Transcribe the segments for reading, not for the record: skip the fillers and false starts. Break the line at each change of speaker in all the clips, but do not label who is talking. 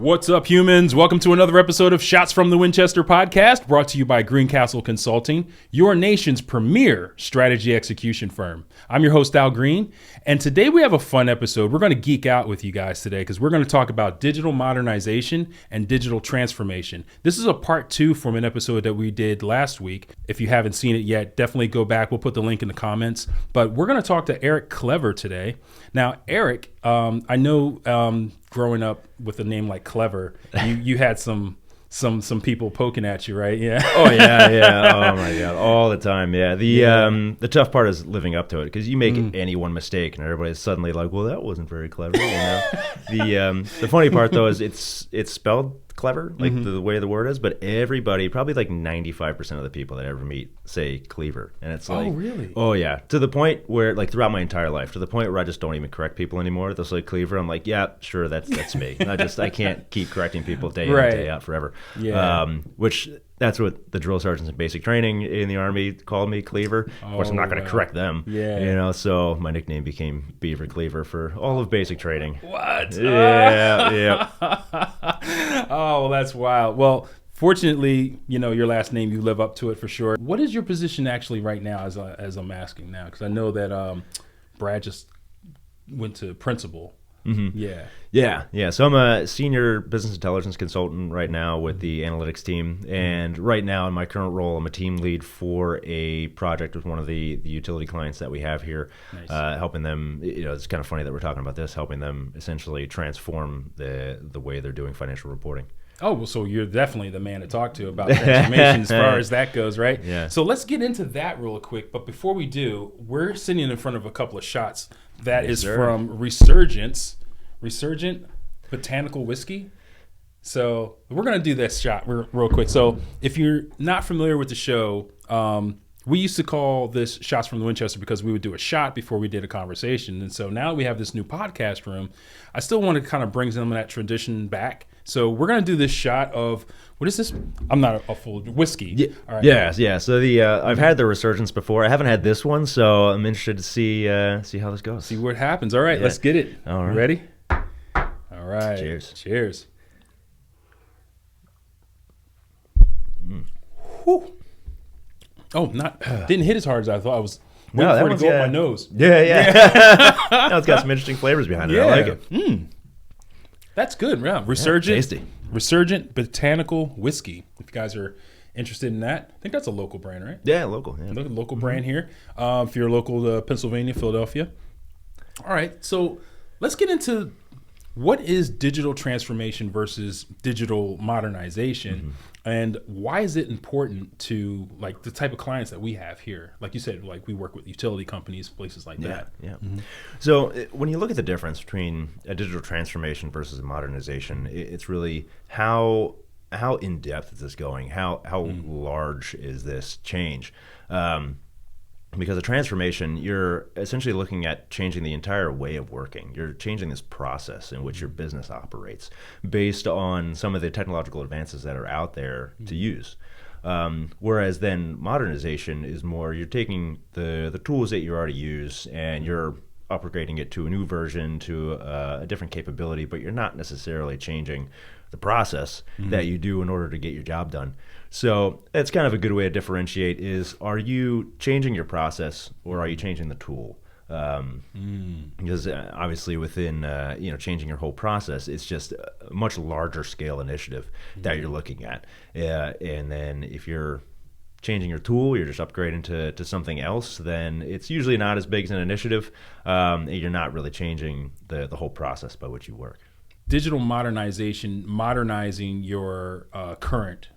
What's up, humans? Welcome to another episode of Shots from the Winchester Podcast, brought to you by Greencastle Consulting, your nation's premier strategy execution firm. I'm your host, Al Green, and today we have a fun episode. We're going to geek out with you guys today because we're going to talk about digital modernization and digital transformation. This is a part 2 from an episode that we did last week. If you haven't seen it yet, definitely go back. We'll put the link in the comments. But we're going to talk to Eric Clever today. Now, Eric, I know growing up with a name like Clever, you had some people poking at you, right? Yeah.
Oh yeah. Oh my God, all the time. Yeah. The tough part is living up to it because you make any one mistake and everybody's suddenly like, "Well, that wasn't very clever." You know? The funny part though is it's spelled clever, like the way the word is, but everybody, probably like 95% of the people that I ever meet say cleaver, and it's like,
oh really?
Oh yeah, to the point where like throughout my entire life, to the point where I just don't even correct people anymore. They'll say cleaver, I'm like, yeah, sure, that's me. I can't keep correcting people day in and day out forever.
Yeah.
Which that's what the drill sergeants in basic training in the Army called me, Cleaver. Of course, I'm not going to correct them.
Yeah.
You know, so my nickname became Beaver Cleaver for all of basic training.
What?
Yeah.
Oh, well, that's wild. Well, fortunately, you know, your last name, you live up to it for sure. What is your position actually right now, as I'm asking now? Because I know that Brad just went to principal.
Mm-hmm.
Yeah.
So I'm a senior business intelligence consultant right now with the analytics team, and right now in my current role, I'm a team lead for a project with one of the utility clients that we have here.
Nice.
Helping them. You know, it's kind of funny that we're talking about this, helping them essentially transform the way they're doing financial reporting.
Oh, well, so you're definitely the man to talk to about transformation as far as that goes, right?
Yeah.
So let's get into that real quick. But before we do, we're sitting in front of a couple of shots. That is from Resurgent Botanical Whiskey. So we're going to do this shot real quick. So if you're not familiar with the show, we used to call this Shots from the Winchester because we would do a shot before we did a conversation. And so now that we have this new podcast room, I still want to kind of bring some of that tradition back. So we're going to do this shot of, what is this? I'm not a full whiskey.
Yeah.
All right.
Yeah. So I've had the Resurgence before. I haven't had this one, so I'm interested to see how this goes.
See what happens. All right, let's get it.
All right.
You ready? All right. Cheers. Whew. Oh, didn't hit as hard as I thought. I was waiting for it to go up my nose.
Yeah. No, it's got some interesting flavors behind it.
Yeah.
I like it.
That's good. Yeah. Resurgent Botanical Whiskey. If you guys are interested in that, I think that's a local brand, right?
Yeah, local. Yeah.
Local brand here. If you're local to Pennsylvania, Philadelphia. All right. So let's get into what is digital transformation versus digital modernization, and why is it important to like the type of clients that we have here? Like you said, like we work with utility companies, places like that.
Yeah. Mm-hmm. So when you look at the difference between a digital transformation versus a modernization, it's really how in depth is this going? How large is this change? Because a transformation, you're essentially looking at changing the entire way of working. You're changing this process in which your business operates based on some of the technological advances that are out there to use. Whereas then modernization is more, you're taking the tools that you already use and you're upgrading it to a new version, to a different capability, but you're not necessarily changing the process that you do in order to get your job done. So that's kind of a good way to differentiate is, are you changing your process or are you changing the tool? Because obviously within changing your whole process, it's just a much larger scale initiative that you're looking at. And then if you're changing your tool, you're just upgrading to something else, then it's usually not as big as an initiative. You're not really changing the whole process by which you work.
Digital modernization, modernizing your current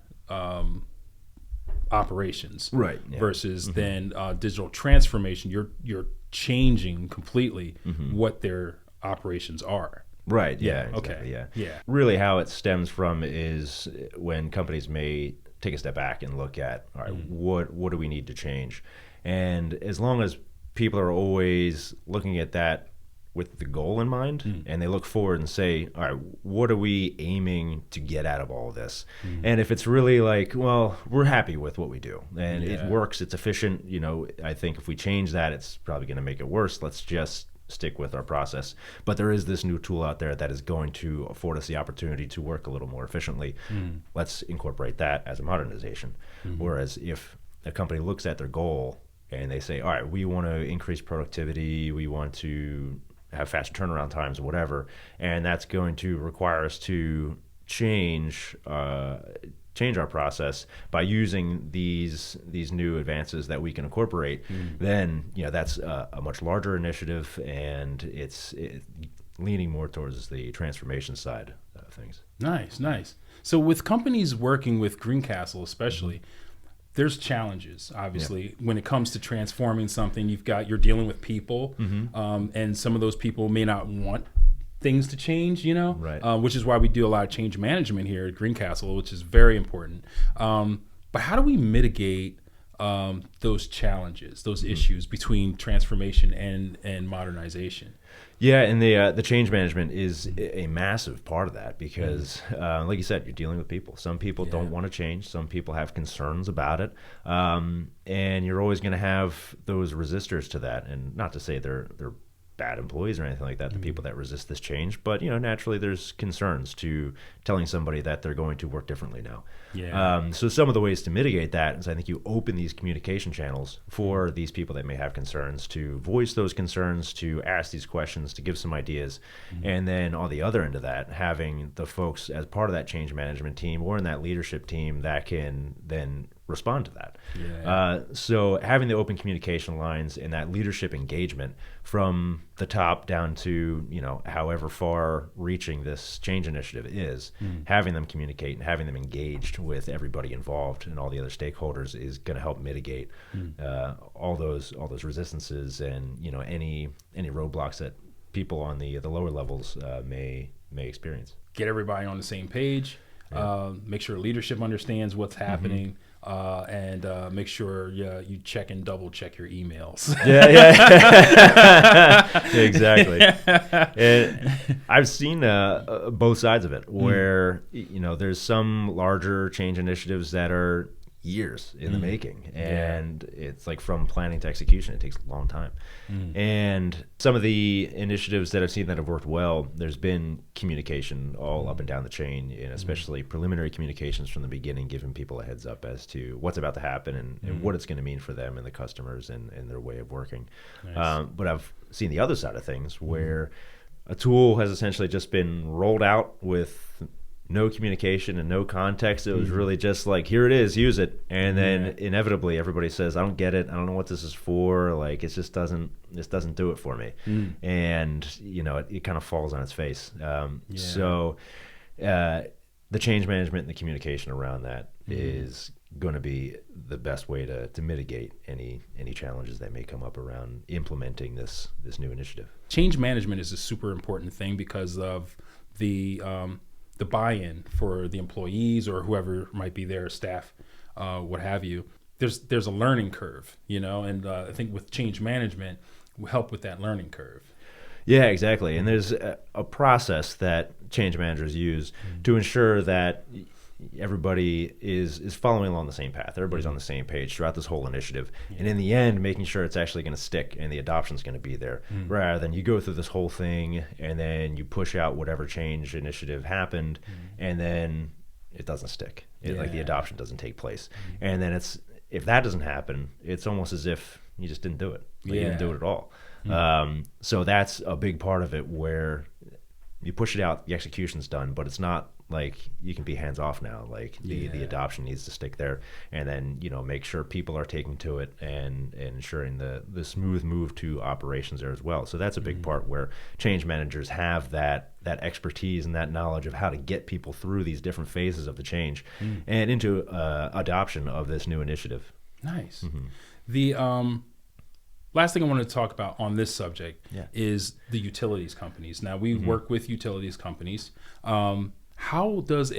operations,
right? Yeah.
Versus then digital transformation. You're changing completely what their operations are.
Right. Yeah.
Exactly,
okay.
Yeah.
Really, how it stems from is when companies may take a step back and look at, all right, what do we need to change? And as long as people are always looking at that with the goal in mind, and they look forward and say, all right, what are we aiming to get out of all of this? And if it's really like, well, we're happy with what we do and it works, it's efficient, I think if we change that, it's probably going to make it worse. Let's just stick with our process. But there is this new tool out there that is going to afford us the opportunity to work a little more efficiently. Let's incorporate that as a modernization. Whereas if a company looks at their goal and they say, all right, we want to increase productivity, we want to have faster turnaround times or whatever, and that's going to require us to change our process by using these new advances that we can incorporate, then that's a much larger initiative, and it's leaning more towards the transformation side of things.
Nice. So with companies working with Greencastle especially, there's challenges, obviously, when it comes to transforming something. You're dealing with people, and some of those people may not want things to change,
Right.
Which is why we do a lot of change management here at Greencastle, which is very important. But how do we mitigate those challenges, those issues between transformation and modernization?
Yeah, and the change management is a massive part of that because, like you said, you're dealing with people. Some people don't want to change. Some people have concerns about it, and you're always going to have those resistors to that. And not to say they're bad employees or anything like that, the people that resist this change, but naturally there's concerns to telling somebody that they're going to work differently now. So some of the ways to mitigate that is, I think, you open these communication channels for these people that may have concerns to voice those concerns, to ask these questions, to give some ideas, and then on the other end of that, having the folks as part of that change management team or in that leadership team that can then respond to that. So having the open communication lines and that leadership engagement from the top down to however far reaching this change initiative is, having them communicate and having them engaged with everybody involved and all the other stakeholders is going to help mitigate all those resistances and any roadblocks that people on the lower levels may experience.
Get everybody on the same page. Make sure leadership understands what's happening. And make sure you check and double check your emails.
Exactly. And I've seen both sides of it, where there's some larger change initiatives that are years in the making, and it's like from planning to execution, it takes a long time. And some of the initiatives that I've seen that have worked well, there's been communication all up and down the chain, and especially preliminary communications from the beginning, giving people a heads up as to what's about to happen and what it's going to mean for them and the customers and their way of working. But I've seen the other side of things where a tool has essentially just been rolled out with no communication and no context. It was really just like, here it is, use it. And then inevitably everybody says, I don't get it. I don't know what this is for. Like, it just doesn't do it for me. And, it kind of falls on its face. So the change management and the communication around that is going to be the best way to mitigate any challenges that may come up around implementing this new initiative.
Change management is a super important thing because of the buy-in for the employees or whoever might be there, staff, what have you. There's a learning curve, and I think with change management, will help with that learning curve.
Yeah, exactly. And there's a process that change managers use to ensure that everybody is following along the same path. Everybody's on the same page throughout this whole initiative. And in the end, making sure it's actually going to stick and the adoption's going to be there, rather than you go through this whole thing and then you push out whatever change initiative happened and then it doesn't stick. Like the adoption doesn't take place. And then if that doesn't happen, it's almost as if you just didn't do it. You didn't do it at all. So that's a big part of it, where you push it out, the execution's done, but it's not like you can be hands off now. Like the adoption needs to stick there, and then make sure people are taking to it and ensuring the smooth move to operations there as well. So that's a big part where change managers have that expertise and that knowledge of how to get people through these different phases of the change and into adoption of this new initiative.
Nice. The last thing I want to talk about on this subject is the utilities companies. Now, we work with utilities companies. What does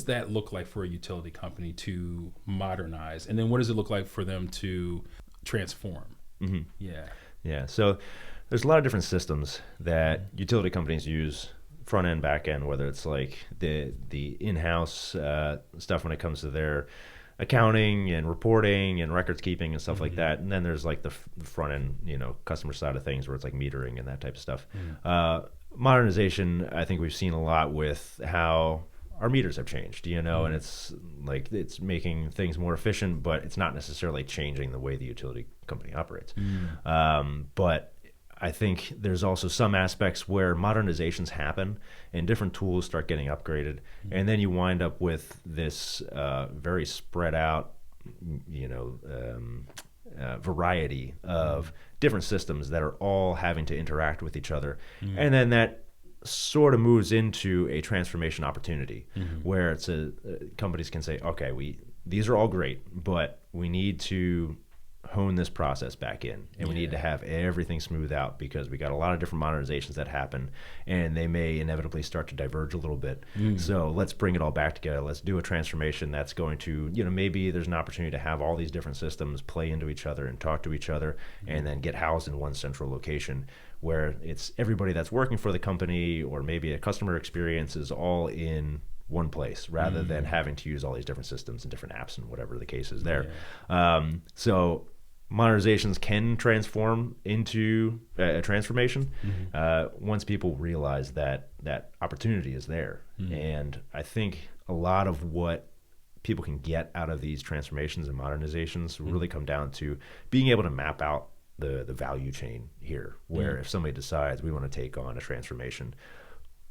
that look like for a utility company to modernize? And then what does it look like for them to transform? Yeah.
So there's a lot of different systems that utility companies use, front end, back end, whether it's like the in-house stuff when it comes to their accounting and reporting and records keeping and stuff like that. And then there's like the front end, customer side of things where it's like metering and that type of stuff. Modernization, I think we've seen a lot with how our meters have changed, and it's like it's making things more efficient, but it's not necessarily changing the way the utility company operates. But I think there's also some aspects where modernizations happen and different tools start getting upgraded, and then you wind up with this very spread out, variety of different systems that are all having to interact with each other, and then that sort of moves into a transformation opportunity where it's companies can say, okay, these are all great, but we need to hone this process back in, and we need to have everything smooth out because we got a lot of different modernizations that happen, and they may inevitably start to diverge a little bit. So let's bring it all back together. Let's do a transformation that's going to, maybe there's an opportunity to have all these different systems play into each other and talk to each other, and then get housed in one central location where it's everybody that's working for the company or maybe a customer experience is all in one place rather than having to use all these different systems and different apps and whatever the case is there. So modernizations can transform into a transformation once people realize that that opportunity is there. And I think a lot of what people can get out of these transformations and modernizations really come down to being able to map out the value chain here, where if somebody decides we want to take on a transformation,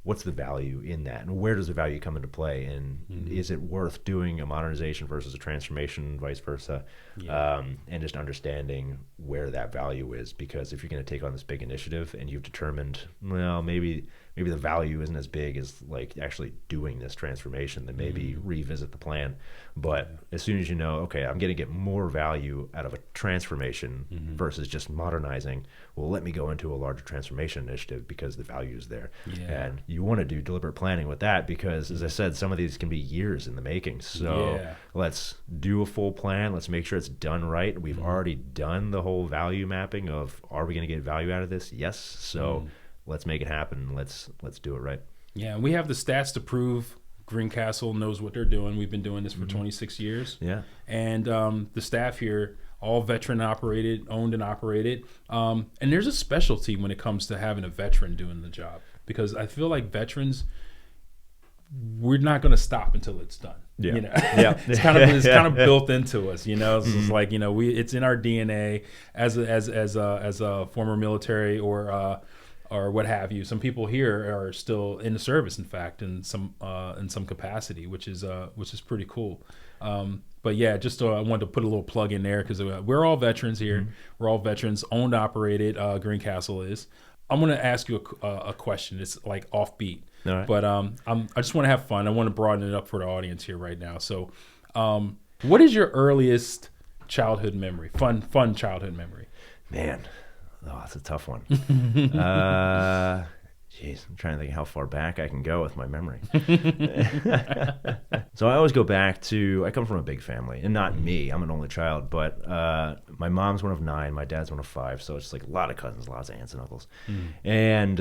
what's the value in that, and where does the value come into play, and is it worth doing a modernization versus a transformation, and vice versa, and just understanding where that value is. Because if you're going to take on this big initiative and you've determined, well, maybe the value isn't as big as like actually doing this transformation, then maybe revisit the plan. But as soon as you know, okay, I'm going to get more value out of a transformation versus just modernizing, well, let me go into a larger transformation initiative because the value is there. And you want to do deliberate planning with that because, as I said, some of these can be years in the making. So let's do a full plan. Let's make sure it's done right. We've already done the whole value mapping of, are we going to get value out of this? Yes. So let's make it happen. Let's do it right.
Yeah, and we have the stats to prove Greencastle knows what they're doing. We've been doing this for 26 years.
Yeah.
And the staff here, all veteran operated, owned and operated. And there's a specialty when it comes to having a veteran doing the job, because I feel like veterans, we're not going to stop until it's done. It's kind of built into us. It's just like, it's in our DNA as a former military or what have you. Some people here are still in the service, in fact, in some capacity, which is pretty cool. But yeah, just I wanted to put a little plug in there because we're all veterans here. We're all veterans, owned, operated. Greencastle is. I'm going to ask you a question. It's like offbeat, but I just want to have fun. I want to broaden it up for the audience here right now. So, what is your earliest childhood memory? Fun childhood memory.
Man. Oh, that's a tough one. Geez, I'm trying to think how far back I can go with my memory. So I always go back to, I come from a big family, and not me, I'm an only child, but my mom's one of 9, my dad's one of 5, so it's like a lot of cousins, lots of aunts and uncles. And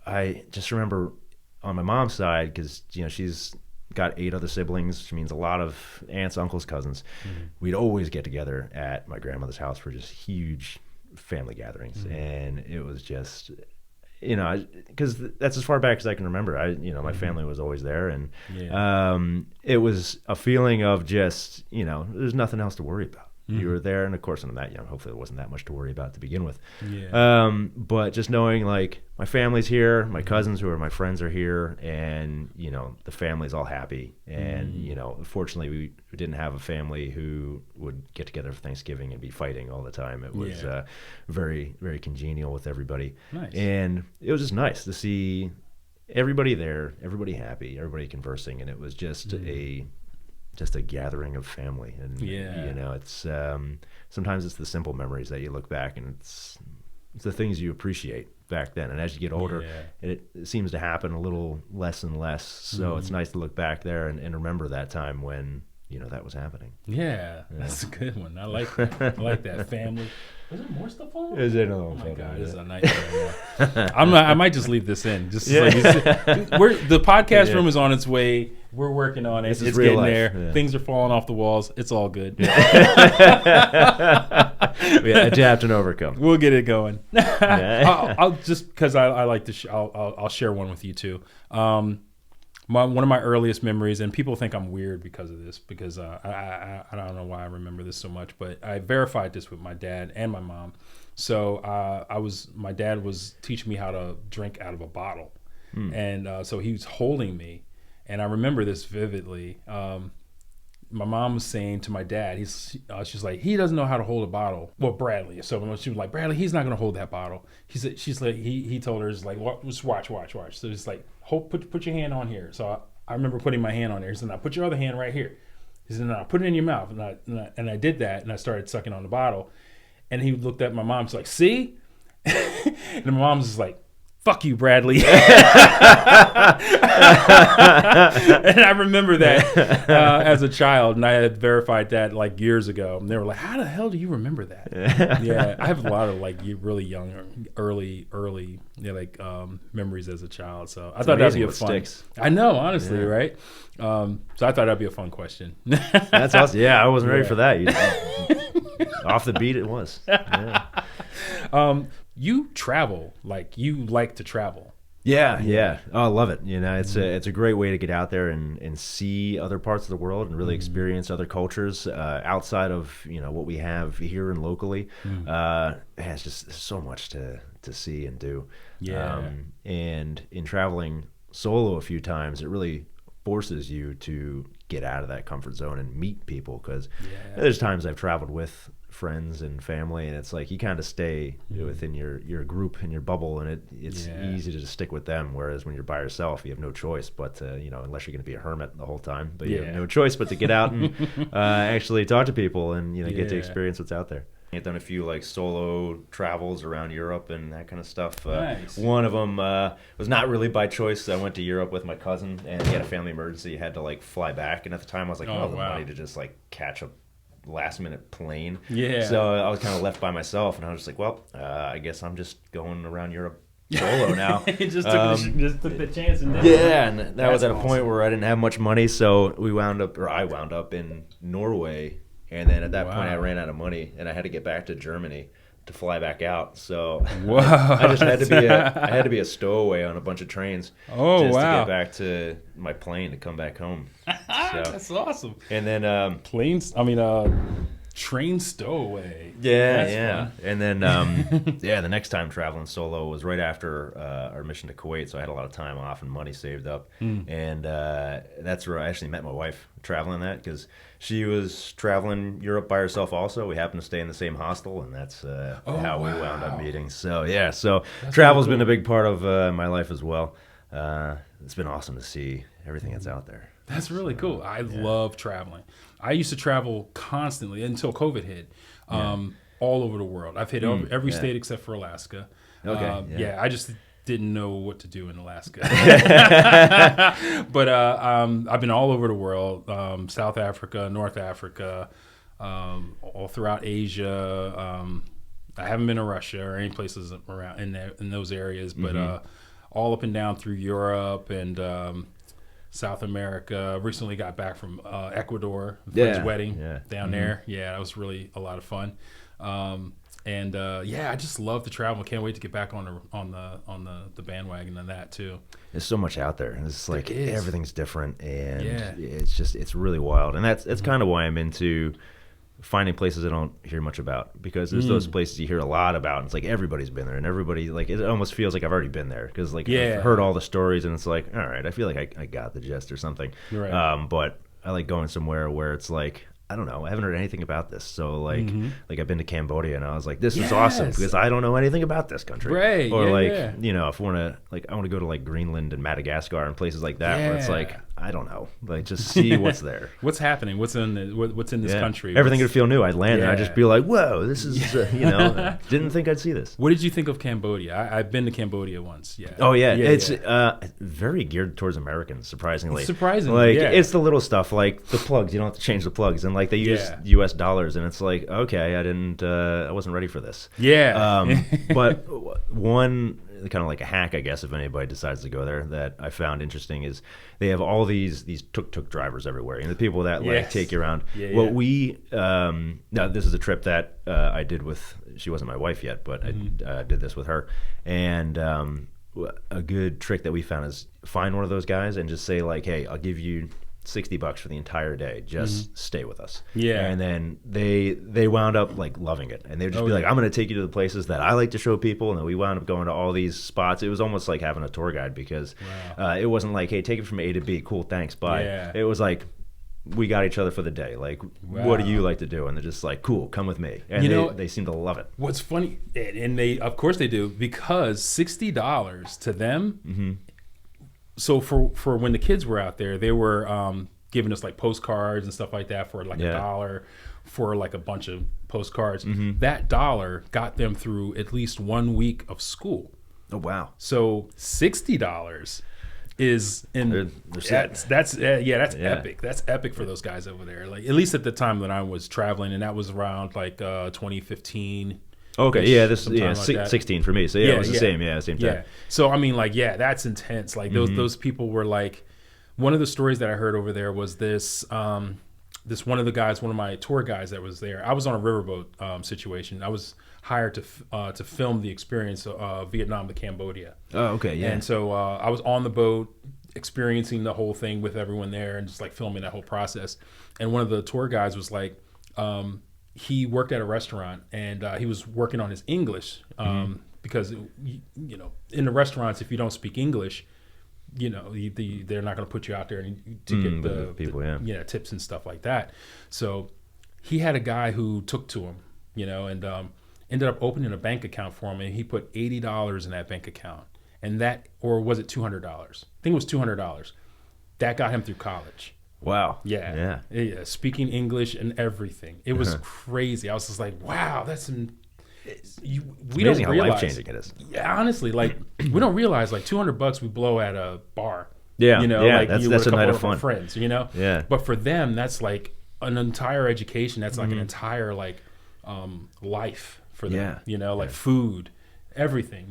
I just remember on my mom's side, because she's got 8 other siblings, which means a lot of aunts, uncles, cousins. We'd always get together at my grandmother's house for just huge family gatherings, and it was just, because that's as far back as I can remember. My family was always there, and it was a feeling of just, there's nothing else to worry about. You were there, and of course, I'm that young. Hopefully, there wasn't that much to worry about to begin with. But just knowing, like, my family's here, my cousins who are my friends are here, and the family's all happy. And fortunately, we didn't have a family who would get together for Thanksgiving and be fighting all the time. It was very, very congenial with everybody.
Nice.
And it was just nice to see everybody there, everybody happy, everybody conversing, and it was just a gathering of family. And it's sometimes it's the simple memories that you look back, and it's the things you appreciate back then, and as you get older it seems to happen a little less and less. So it's nice to look back there and remember that time when that was happening.
Yeah, that's a good one. I like that. I like that. Family. Is there more stuff on?
Is it? Oh
my God, this is a nightmare. I might just leave this in. Just like the podcast room is on its way. We're working on it. It's getting life. There. Yeah. Things are falling off the walls. It's all good.
We adapt and overcome.
We'll get it going. I'll just because I like to. I'll share one with you too. One of my earliest memories, and people think I'm weird because of this, because I don't know why I remember this so much, but I verified this with my dad and my mom. So my dad was teaching me how to drink out of a bottle, and so he was holding me, and I remember this vividly. My mom was saying to my dad, she's like, he doesn't know how to hold a bottle. Well, Bradley. So she was like, Bradley, he's not going to hold that bottle. She's like, he told her, just like, just watch. So it's like, put your hand on here. So I remember putting my hand on there. He said, now put your other hand right here. He said, now put it in your mouth. And I did that, and I started sucking on the bottle. And he looked at my mom. He's like, see? And my mom's just like, fuck you, Bradley. And I remember that as a child, and I had verified that like years ago. And they were like, how the hell do you remember that? Yeah, I have a lot of like really young, early memories as a child. So I thought that'd be a fun. Sticks. I know, honestly, right? So I thought that'd be a fun question.
That's awesome. Yeah, I wasn't ready for that. Off the beat, it was. Yeah.
You travel, like you like to travel.
Yeah. Oh, I love it. It's a great way to get out there and see other parts of the world and really experience other cultures outside of what we have here and locally. It's just so much to see and do.
Yeah.
And in traveling solo a few times, it really forces you to get out of that comfort zone and meet people, because there's times I've traveled with friends and family, and it's like you kind of stay within your group and your bubble, and it's easy to just stick with them, whereas when you're by yourself, you have no choice but to, unless you're going to be a hermit the whole time, but you have no choice but to get out and actually talk to people and get to experience what's out there. I've done a few like solo travels around Europe and that kind of stuff.
Nice.
One of them was not really by choice. I went to Europe with my cousin, and he had a family emergency. He had to like fly back, and at the time I was like, the money to just like catch a last minute plane.
Yeah.
So I was kind of left by myself, and I was just like, well, I guess I'm just going around Europe solo now.
just took the chance. And
and that was at a point where I didn't have much money, so I wound up in Norway. And then at that point, I ran out of money, and I had to get back to Germany to fly back out. So I just had to be a stowaway on a bunch of trains to get back to my plane to come back home.
That's awesome.
And then
train stowaway.
Yeah. And then the next time traveling solo was right after our mission to Kuwait, so I had a lot of time off and money saved up. And that's where I actually met my wife traveling that, because she was traveling Europe by herself also. We happened to stay in the same hostel, and that's how we wound up meeting. So travel's been a big part of my life as well. It's been awesome to see everything that's out there.
That's really cool. I love traveling. I used to travel constantly until COVID hit, all over the world. I've hit every state except for Alaska.
Okay.
I just didn't know what to do in Alaska. But I've been all over the world, South Africa, North Africa, all throughout Asia. I haven't been to Russia or any places around in those areas, but all up and down through Europe and South America. Recently got back from Ecuador for his wedding down there. Yeah, that was really a lot of fun. I just love to travel. Can't wait to get back on the bandwagon on that too.
There's so much out there. It's like everything's different, and it's really wild. And that's kind of why I'm into finding places I don't hear much about, because there's those places you hear a lot about, and it's like everybody's been there, and everybody, like, it almost feels like I've already been there, because like I've heard all the stories, and it's like, all right, I feel like I got the gist or something.
Right.
But I like going somewhere where it's like, I don't know, I haven't heard anything about this. So like I've been to Cambodia, and I was like, this is awesome, because I don't know anything about this country.
Right.
Or if I want to go to like Greenland and Madagascar and places like that, where it's like, I don't know. Like, just see what's there.
What's happening? What's in this country?
Everything would feel new. I'd land and I'd just be like, whoa, this is, didn't think I'd see this.
What did you think of Cambodia? I've been to Cambodia once. Yeah.
Oh, yeah. It's very geared towards Americans, surprisingly.
Surprisingly,
like, it's the little stuff, like the plugs. You don't have to change the plugs. And, like, they use U.S. dollars. And it's like, okay, I wasn't ready for this.
Yeah.
But one kind of like a hack, I guess, if anybody decides to go there, that I found interesting is they have all these tuk-tuk drivers everywhere, and the people that like take you around. We now this is a trip that I did with, she wasn't my wife yet, but I did this with her, and a good trick that we found is find one of those guys and just say like, hey, I'll give you $60 for the entire day, just stay with us. And then they wound up like loving it, and they'd just be like, I'm going to take you to the places that I like to show people. And then we wound up going to all these spots. It was almost like having a tour guide, because it wasn't like, hey, take it from A to B, cool, thanks, bye. It was like, we got each other for the day, like, what do you like to do? And they're just like, cool, come with me. And they seem to love it.
What's funny, and they of course they do, because $60 to them, so for when the kids were out there, they were giving us like postcards and stuff like that for like $1 for like a bunch of postcards. That $1 got them through at least 1 week of school.
Oh wow!
So $60 is that's epic. That's epic for those guys over there. Like, at least at the time that I was traveling, and that was around like 2015.
Okay, this like 16 for me. So it was the same time.
Yeah. So I mean, like, that's intense. Like those people were like, one of the stories that I heard over there was this one of the guys, one of my tour guides that was there. I was on a riverboat situation. I was hired to film the experience of Vietnam to Cambodia. Oh, okay, yeah. And so I was on the boat experiencing the whole thing with everyone there and just like filming that whole process. And one of the tour guides was like, he worked at a restaurant, and he was working on his English because in the restaurants, if you don't speak English, they're not going to put you out there to get the people, tips and stuff like that. So he had a guy who took to him, and ended up opening a bank account for him, and he put $80 in that bank account, and or was it $200? I think it was $200. That got him through college.
Wow.
Yeah. Speaking English and everything. It was crazy. I was just like, wow, that's we don't realize how life-changing it is. Yeah, honestly, like, we don't realize like $200 we blow at a bar. Yeah. Like that's a night of fun. Friends, Yeah. But for them, that's like an entire education. That's like an entire like life for them. Like food, everything.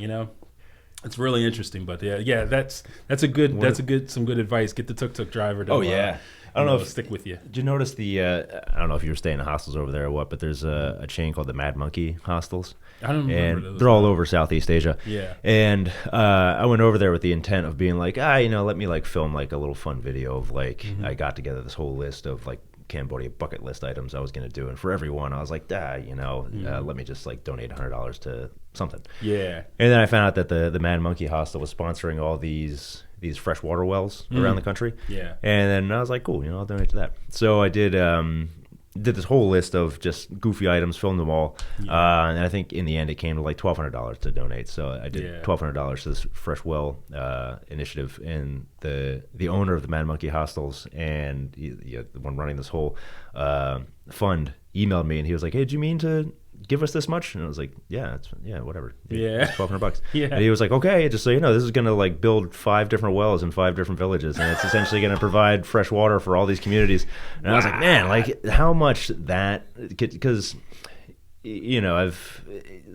It's really interesting. But that's some good advice. Get the tuk-tuk driver to I don't know if stick with you.
Did you notice I don't know if you were staying in hostels over there or what, but there's a chain called the Mad Monkey Hostels.
I don't remember
and
those.
They're all over Southeast Asia.
Yeah.
And I went over there with the intent of being like, let me like film like a little fun video of like, I got together this whole list of like Cambodia bucket list items I was going to do. And for everyone, I was like, let me just like donate $100 to something.
Yeah.
And then I found out that the Mad Monkey Hostel was sponsoring all these freshwater wells around the country.
Yeah.
And then I was like, cool, I'll donate to that. So I did this whole list of just goofy items, filmed them all. Yeah. And I think in the end it came to like $1,200 to donate. So I did $1,200 to this fresh well initiative. And the owner of the Mad Monkey Hostels and the one running this whole fund emailed me, and he was like, hey, do you mean to give us this much? And I was like, whatever.
Yeah.
It's $1,200.
Yeah.
And he was like, okay, just so you know, this is going to like build 5 different wells in 5 different villages, and it's essentially going to provide fresh water for all these communities. And I was like, man, like how much that, because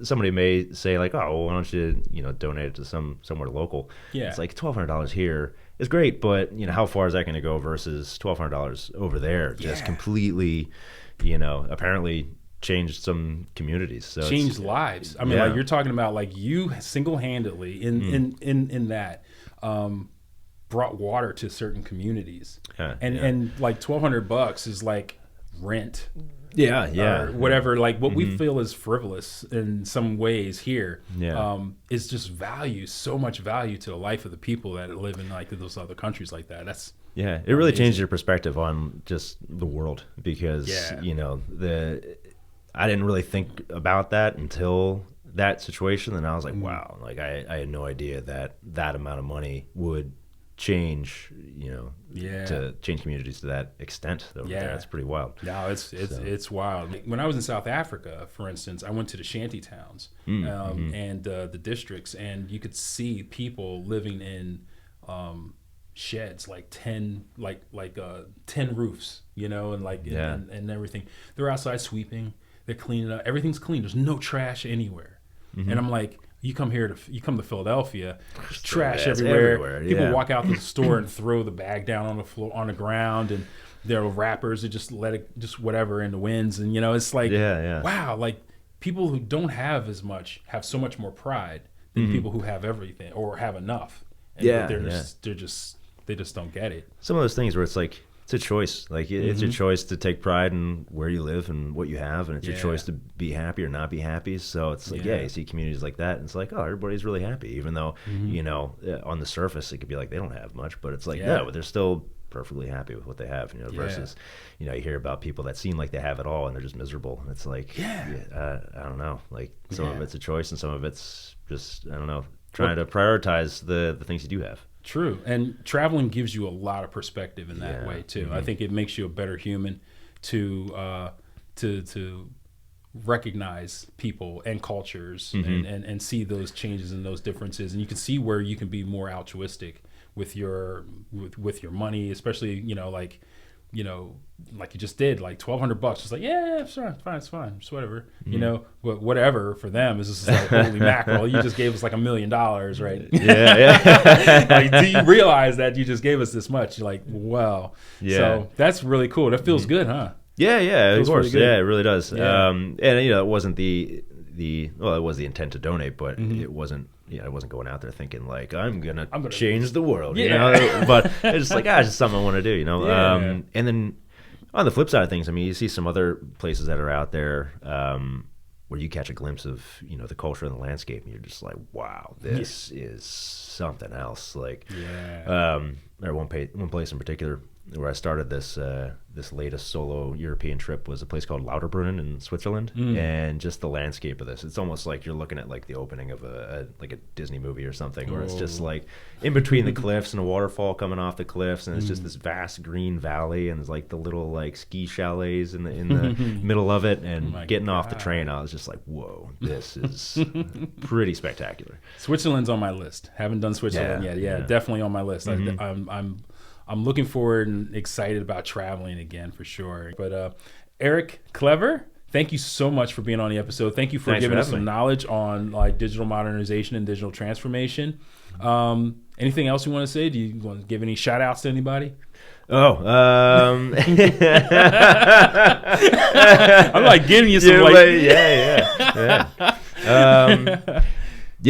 somebody may say like, oh, well, why don't you donate it to somewhere local?
Yeah.
It's like $1,200 here is great, but how far is that going to go versus $1,200 over there? Just completely, apparently changed some communities. So
changed lives. I mean, like you're talking about like you single-handedly in that brought water to certain communities. And like $1,200 is like rent. Or whatever, like what we feel is frivolous in some ways here is just so much value to the life of the people that live in like those other countries like that. That's
it really changed your perspective on just the world, because I didn't really think about that until that situation, and I was like, wow, like I had no idea that amount of money would change, to change communities to that extent. Over there. It's pretty wild.
No, it's wild. When I was in South Africa, for instance, I went to the shanty towns and the districts, and you could see people living in sheds, like 10 roofs, and everything. They're outside sweeping, they're cleaning up, everything's clean, there's no trash anywhere. And I'm like, you come to Philadelphia, there's trash everywhere. People walk out the store and throw the bag down on the floor, on the ground, and their wrappers, they just let it, just whatever in the winds, and it's like, wow, like people who don't have as much have so much more pride than people who have everything or have enough. And they just don't get it.
Some of those things where it's like, it's a choice. Like it's your choice to take pride in where you live and what you have, and it's your choice to be happy or not be happy. So it's like, you see communities like that, and it's like, oh, everybody's really happy, even though on the surface it could be like they don't have much, but it's like but they're still perfectly happy with what they have. Versus you hear about people that seem like they have it all and they're just miserable. And it's like, I don't know. Like some of it's a choice, and some of it's just, I don't know, trying to prioritize the things you do have.
True. And traveling gives you a lot of perspective in that way too. I think it makes you a better human to recognize people and cultures and see those changes and those differences. And you can see where you can be more altruistic with your money, especially, like you just did, like $1,200. It's like, it's fine, it's whatever, but whatever for them is just like, holy mackerel, you just gave us like $1 million, right? Like, do you realize that you just gave us this much? You're like, wow. So that's really cool. That feels good, huh?
Of course. Yeah, it really does.
Yeah.
And it wasn't it was the intent to donate, but it wasn't. I wasn't going out there thinking like I'm gonna change the world, but it's just like, it's just something I want to do, And then on the flip side of things, I mean, you see some other places that are out there where you catch a glimpse of the culture and the landscape, and you're just like, wow, this is something else. Like, there one place in particular where I started this latest solo European trip was a place called Lauterbrunnen in Switzerland, and just the landscape of this, it's almost like you're looking at like the opening of a Disney movie or something, where it's just like in between the cliffs and a waterfall coming off the cliffs, and it's just this vast green valley, and there's like the little like ski chalets in the middle of it, and getting off the train, I was just like, whoa, this is pretty spectacular.
Switzerland's on my list. Haven't done Switzerland yet. Yeah, definitely on my list. I'm looking forward and excited about traveling again for sure. But Eric Clever, thank you so much for being on the episode. Thank you for giving us some knowledge on like digital modernization and digital transformation. Anything else you want to say? Do you want to give any shout outs to anybody?
I'm
like giving you some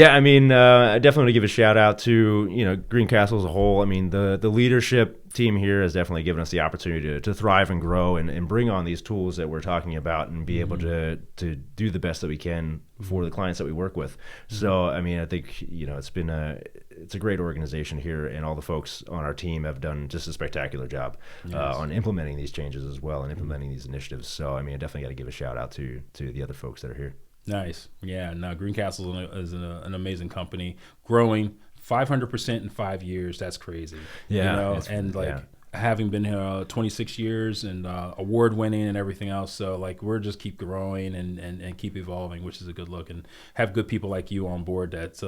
I mean, I definitely want to give a shout out to, Greencastle as a whole. I mean, the leadership team here has definitely given us the opportunity to thrive and grow and bring on these tools that we're talking about and be able to do the best that we can for the clients that we work with. So, I mean, I think, it's a great organization here, and all the folks on our team have done just a spectacular job on implementing these changes as well and implementing these initiatives. So, I mean, I definitely got to give a shout out to the other folks that are here.
Nice. Yeah, no, Greencastle is an amazing company, growing 500% in 5 years. That's crazy.
Yeah.
Having been here 26 years and award winning and everything else. So like, we're just keep growing and keep evolving, which is a good look, and have good people like you on board that's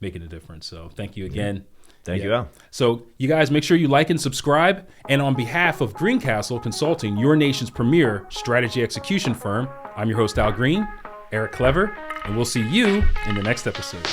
making a difference. So thank you again.
Thank you, Al.
So you guys make sure you like and subscribe. And on behalf of Greencastle Consulting, your nation's premier strategy execution firm, I'm your host, Al Green. Eric Clever, and we'll see you in the next episode.